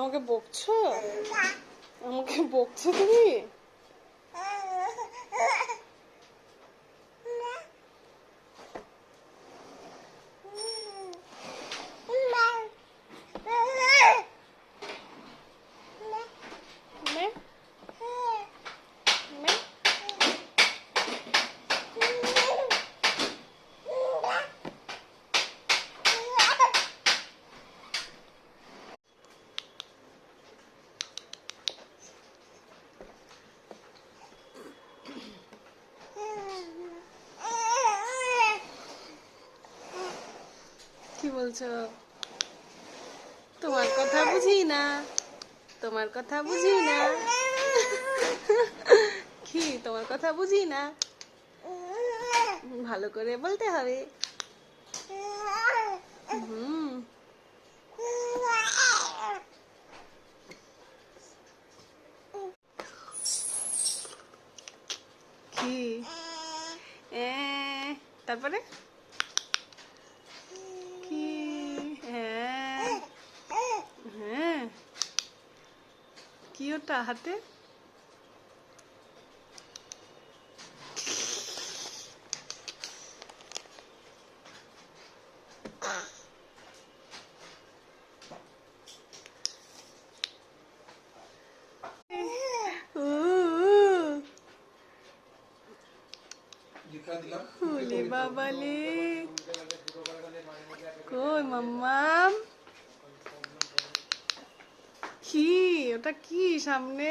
আমাকে বকছো? আমাকে বকছো তুমি? কি বলছো? তোমার কথা বুঝি না, তোমার কথা বুঝি না। কি তোমার কথা বুঝি না? ভালো করে বলতে হবে। হুম। কি তারপরে কি? হ্যাঁ হ্যাঁ, কি ওটা হাতে? ওলে বাবালে, কই মাম্মাম? কি ওটা? কি সামনে?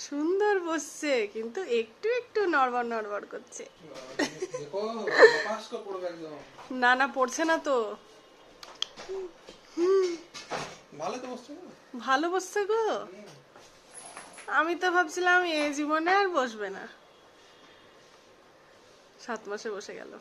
সুন্দর বসছে, কিন্তু একটু একটু নড়বড় নড়বড় করছে। না না, পড়ছে না তো। ভালো বসছে গো। আমি তো ভাবছিলাম এ জীবনে আর বসবে না, 7 মাসে বসে গেল।